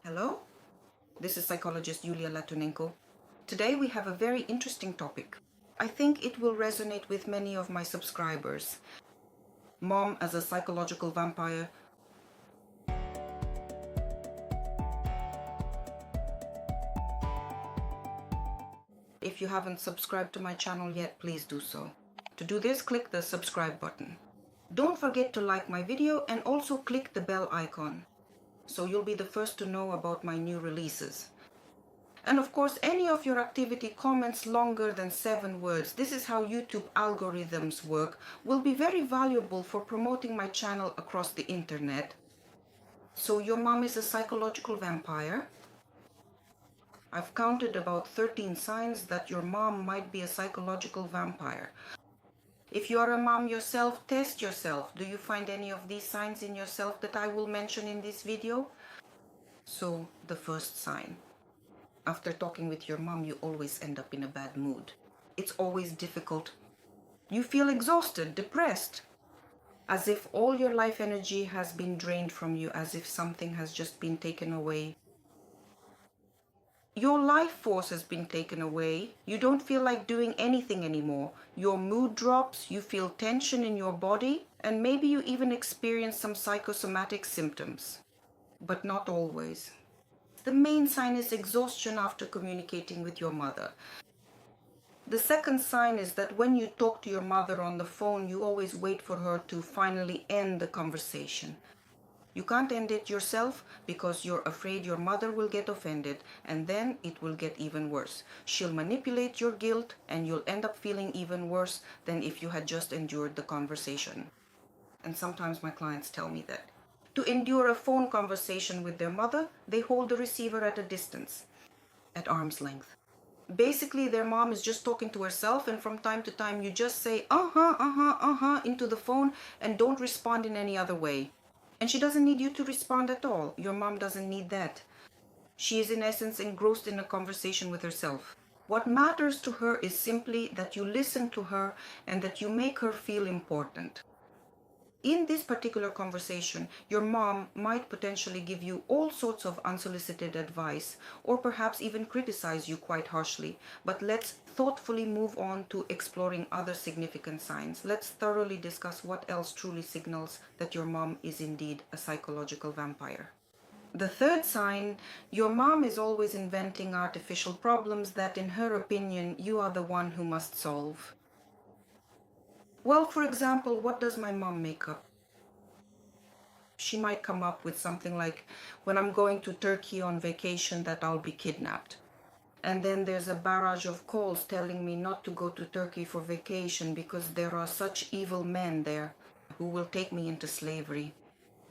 Hello, this is psychologist Yulia Latunenko. Today we have a very interesting topic. I think it will resonate with many of my subscribers. Mom as a psychological vampire. If you haven't subscribed to my channel yet, please do so. To do this, click the subscribe button. Don't forget to like my video and also click the bell icon, so you'll be the first to know about my new releases. And of course, any of your activity comments longer than 7 words, this is how YouTube algorithms work, will be very valuable for promoting my channel across the internet. So your mom is a psychological vampire. I've counted about 13 signs that your mom might be a psychological vampire. If you are a mom yourself, test yourself. Do you find any of these signs in yourself that I will mention in this video? So, the first sign. After talking with your mom, you always end up in a bad mood. It's always difficult. You feel exhausted, depressed, as if all your life energy has been drained from you, as if something has just been taken away. Your life force has been taken away. You don't feel like doing anything anymore. Your mood drops, you feel tension in your body, and maybe you even experience some psychosomatic symptoms. But not always. The main sign is exhaustion after communicating with your mother. The second sign is that when you talk to your mother on the phone, you always wait for her to finally end the conversation. You can't end it yourself because you're afraid your mother will get offended, and then it will get even worse. She'll manipulate your guilt and you'll end up feeling even worse than if you had just endured the conversation. And sometimes my clients tell me that. To endure a phone conversation with their mother, they hold the receiver at a distance, at arm's length. Basically, their mom is just talking to herself, and from time to time you just say into the phone and don't respond in any other way. And she doesn't need you to respond at all. Your mom doesn't need that. She is in essence engrossed in a conversation with herself. What matters to her is simply that you listen to her and that you make her feel important. In this particular conversation, your mom might potentially give you all sorts of unsolicited advice, or perhaps even criticize you quite harshly. But let's thoughtfully move on to exploring other significant signs. Let's thoroughly discuss what else truly signals that your mom is indeed a psychological vampire. The third sign, your mom is always inventing artificial problems that, in her opinion, you are the one who must solve. Well, for example, what does my mom make up? She might come up with something like, when I'm going to Turkey on vacation, that I'll be kidnapped. And then there's a barrage of calls telling me not to go to Turkey for vacation because there are such evil men there who will take me into slavery.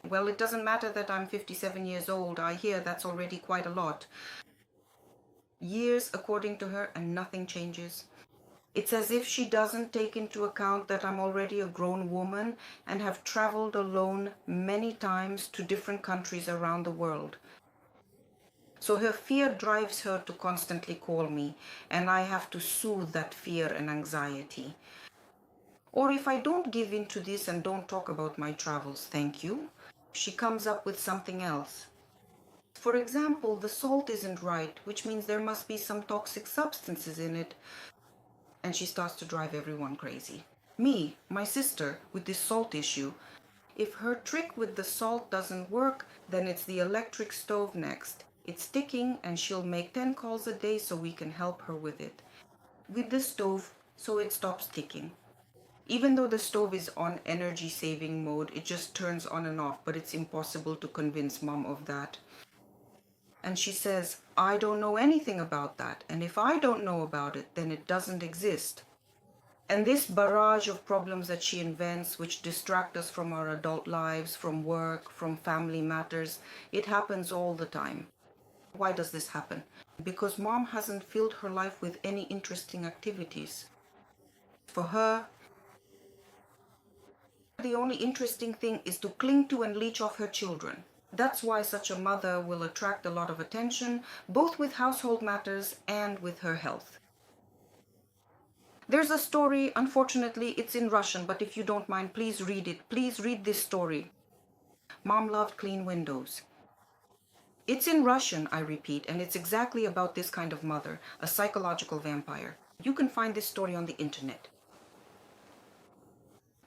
Well, it doesn't matter that I'm 57 years old. I hear that's already quite a lot. Years, according to her, and nothing changes. It's as if she doesn't take into account that I'm already a grown woman and have traveled alone many times to different countries around the world. So her fear drives her to constantly call me, and I have to soothe that fear and anxiety. Or if I don't give in to this and don't talk about my travels, thank you, she comes up with something else. For example, the salt isn't right, which means there must be some toxic substances in it. And she starts to drive everyone crazy. Me, my sister, with this salt issue. If her trick with the salt doesn't work, then it's the electric stove next. It's ticking and she'll make 10 calls a day so we can help her with it. With the stove, so it stops ticking. Even though the stove is on energy saving mode, it just turns on and off, but it's impossible to convince mom of that. And she says, I don't know anything about that. And if I don't know about it, then it doesn't exist. And this barrage of problems that she invents, which distract us from our adult lives, from work, from family matters, it happens all the time. Why does this happen? Because mom hasn't filled her life with any interesting activities. For her, the only interesting thing is to cling to and leech off her children. That's why such a mother will attract a lot of attention, both with household matters and with her health. There's a story, unfortunately it's in Russian, but if you don't mind, please read it. Please read this story. Mom loved clean windows. It's in Russian, I repeat, and it's exactly about this kind of mother, a psychological vampire. You can find this story on the internet.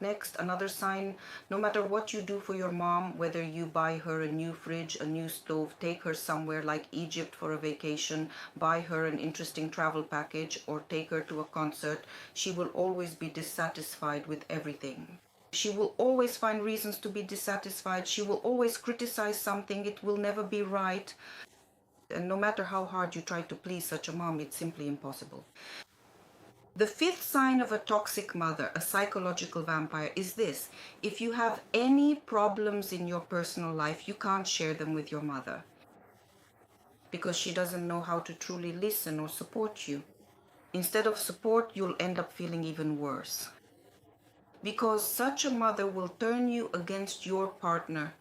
Next, another sign: no matter what you do for your mom, whether you buy her a new fridge, a new stove, take her somewhere like Egypt for a vacation, buy her an interesting travel package, or take her to a concert, she will always be dissatisfied with everything. She will always find reasons to be dissatisfied. She will always criticize something. It will never be right. And no matter how hard you try to please such a mom, it's simply impossible. The fifth sign of a toxic mother, a psychological vampire, is this: if you have any problems in your personal life, you can't share them with your mother because she doesn't know how to truly listen or support you. Instead of support, you'll end up feeling even worse, because such a mother will turn you against your partner.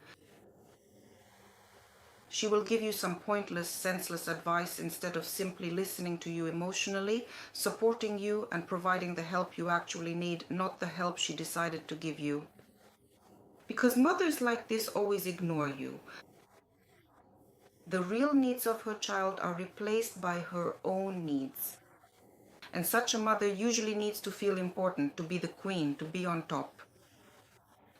She will give you some pointless, senseless advice instead of simply listening to you emotionally, supporting you, and providing the help you actually need, not the help she decided to give you. Because mothers like this always ignore you. The real needs of her child are replaced by her own needs. And such a mother usually needs to feel important, to be the queen, to be on top.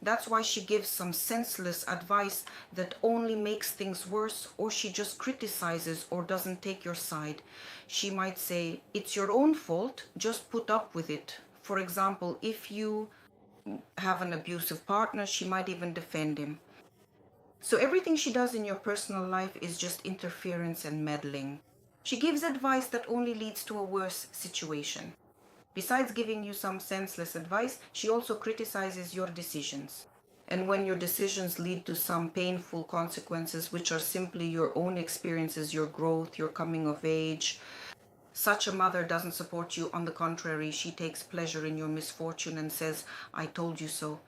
That's why she gives some senseless advice that only makes things worse, or she just criticizes or doesn't take your side. She might say, it's your own fault, just put up with it. For example, if you have an abusive partner, she might even defend him. So everything she does in your personal life is just interference and meddling. She gives advice that only leads to a worse situation. Besides giving you some senseless advice, she also criticizes your decisions. And when your decisions lead to some painful consequences, which are simply your own experiences, your growth, your coming of age, such a mother doesn't support you. On the contrary, she takes pleasure in your misfortune and says, I told you so.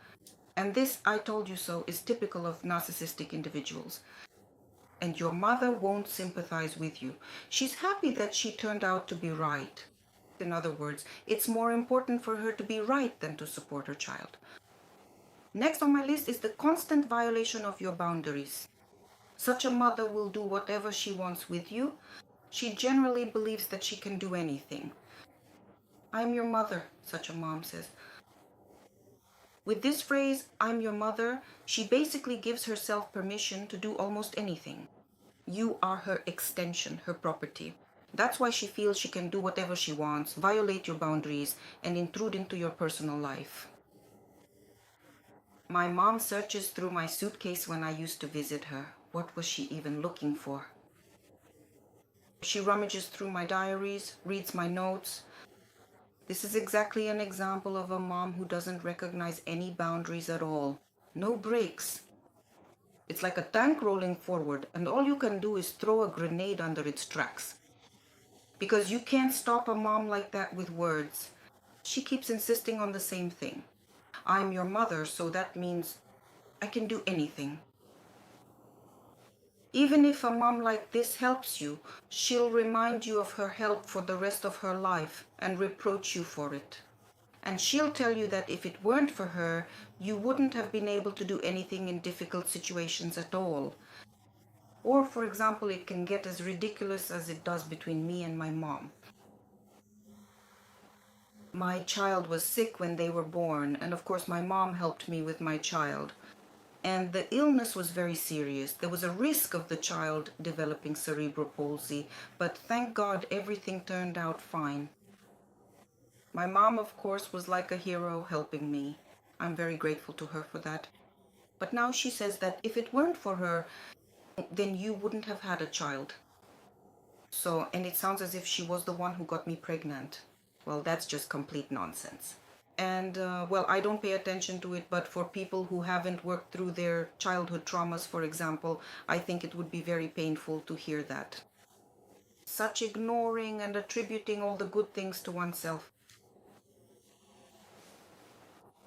And this I told you so is typical of narcissistic individuals. And your mother won't sympathize with you. She's happy that she turned out to be right. In other words, it's more important for her to be right than to support her child. Next on my list is the constant violation of your boundaries. Such a mother will do whatever she wants with you. She generally believes that she can do anything. I'm your mother, such a mom says. With this phrase, I'm your mother, she basically gives herself permission to do almost anything. You are her extension, her property. That's why she feels she can do whatever she wants, violate your boundaries, and intrude into your personal life. My mom searches through my suitcase when I used to visit her. What was she even looking for? She rummages through my diaries, reads my notes. This is exactly an example of a mom who doesn't recognize any boundaries at all. No breaks. It's like a tank rolling forward, and all you can do is throw a grenade under its tracks. Because you can't stop a mom like that with words. She keeps insisting on the same thing. I'm your mother, so that means I can do anything. Even if a mom like this helps you, she'll remind you of her help for the rest of her life and reproach you for it. And she'll tell you that if it weren't for her, you wouldn't have been able to do anything in difficult situations at all. Or, for example, it can get as ridiculous as it does between me and my mom. My child was sick when they were born, and of course my mom helped me with my child. And the illness was very serious. There was a risk of the child developing cerebral palsy, but thank God everything turned out fine. My mom, of course, was like a hero helping me. I'm very grateful to her for that. But now she says that if it weren't for her, then you wouldn't have had a child. So, and it sounds as if she was the one who got me pregnant. Well, that's just complete nonsense. And, well, I don't pay attention to it, but for people who haven't worked through their childhood traumas, for example, I think it would be very painful to hear that. Such ignoring and attributing all the good things to oneself.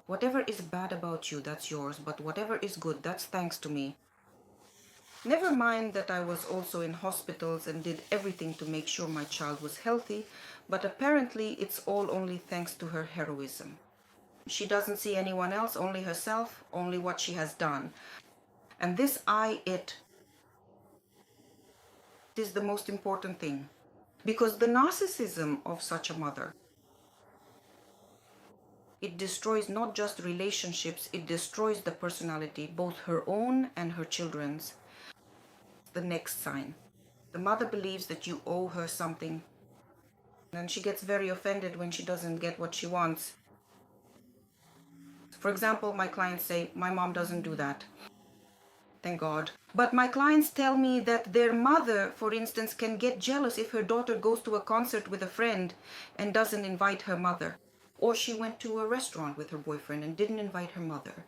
Whatever is bad about you, that's yours, but whatever is good, that's thanks to me. Never mind that I was also in hospitals and did everything to make sure my child was healthy, but apparently it's all only thanks to her heroism. She doesn't see anyone else, only herself, only what she has done. And this I, it, is the most important thing. Because the narcissism of such a mother, it destroys not just relationships, it destroys the personality, both her own and her children's. The next sign. The mother believes that you owe her something, and she gets very offended when she doesn't get what she wants. For example, my clients say, my mom doesn't do that. Thank God. But my clients tell me that their mother, for instance, can get jealous if her daughter goes to a concert with a friend and doesn't invite her mother. Or she went to a restaurant with her boyfriend and didn't invite her mother.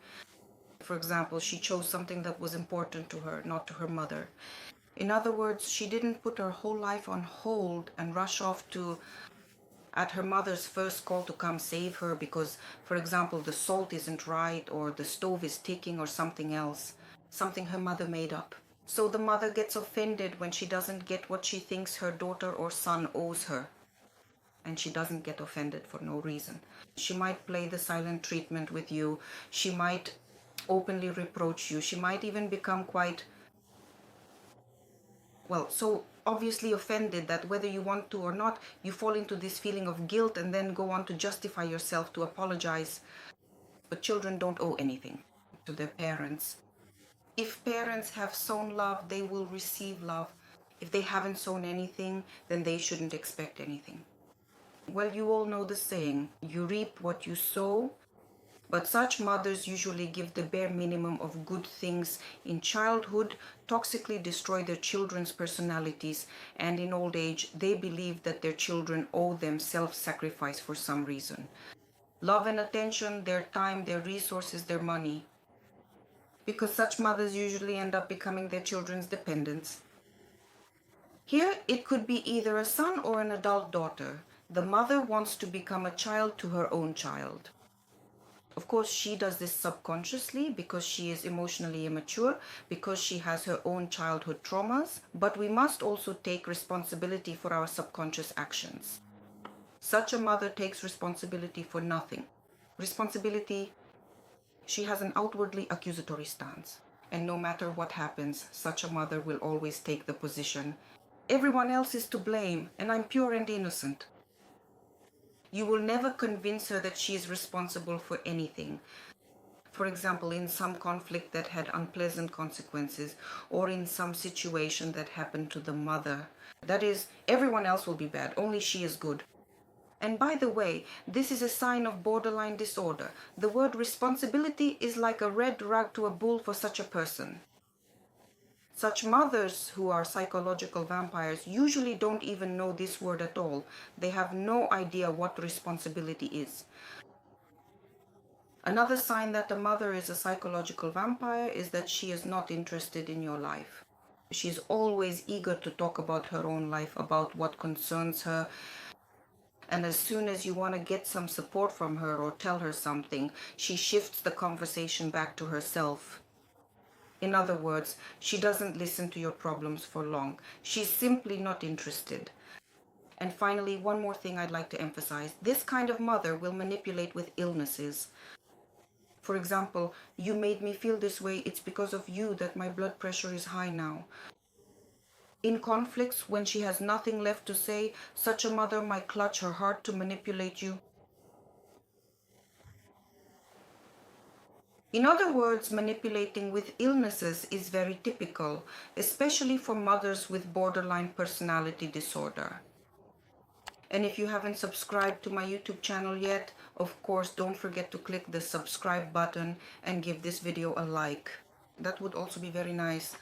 For example, she chose something that was important to her, not to her mother. In other words, she didn't put her whole life on hold and rush off at her mother's first call to come save her because, for example, the salt isn't right or the stove is ticking or something else, something her mother made up. So the mother gets offended when she doesn't get what she thinks her daughter or son owes her. And she doesn't get offended for no reason. She might play the silent treatment with you. She might openly reproach you. She might even become quite, so obviously offended that whether you want to or not, you fall into this feeling of guilt and then go on to justify yourself, to apologize. But children don't owe anything to their parents. If parents have sown love, they will receive love. If they haven't sown anything, then they shouldn't expect anything. Well, you all know the saying, you reap what you sow. But such mothers usually give the bare minimum of good things in childhood, toxically destroy their children's personalities, and in old age, they believe that their children owe them self-sacrifice for some reason. Love and attention, their time, their resources, their money. Because such mothers usually end up becoming their children's dependents. Here, it could be either a son or an adult daughter. The mother wants to become a child to her own child. Of course, she does this subconsciously because she is emotionally immature, because she has her own childhood traumas, but we must also take responsibility for our subconscious actions. Such a mother takes responsibility for nothing. She has an outwardly accusatory stance. And no matter what happens, such a mother will always take the position, everyone else is to blame, and I'm pure and innocent. You will never convince her that she is responsible for anything. For example, in some conflict that had unpleasant consequences, or in some situation that happened to the mother. That is, everyone else will be bad, only she is good. And by the way, this is a sign of borderline disorder. The word responsibility is like a red rag to a bull for such a person. Such mothers who are psychological vampires usually don't even know this word at all. They have no idea what responsibility is. Another sign that a mother is a psychological vampire is that she is not interested in your life. She's always eager to talk about her own life, about what concerns her. And as soon as you want to get some support from her or tell her something, she shifts the conversation back to herself. In other words, she doesn't listen to your problems for long. She's simply not interested. And finally, one more thing I'd like to emphasize. This kind of mother will manipulate with illnesses. For example, you made me feel this way. It's because of you that my blood pressure is high now. In conflicts, when she has nothing left to say, such a mother might clutch her heart to manipulate you. In other words, manipulating with illnesses is very typical, especially for mothers with borderline personality disorder. And if you haven't subscribed to my YouTube channel yet, of course, don't forget to click the subscribe button and give this video a like. That would also be very nice.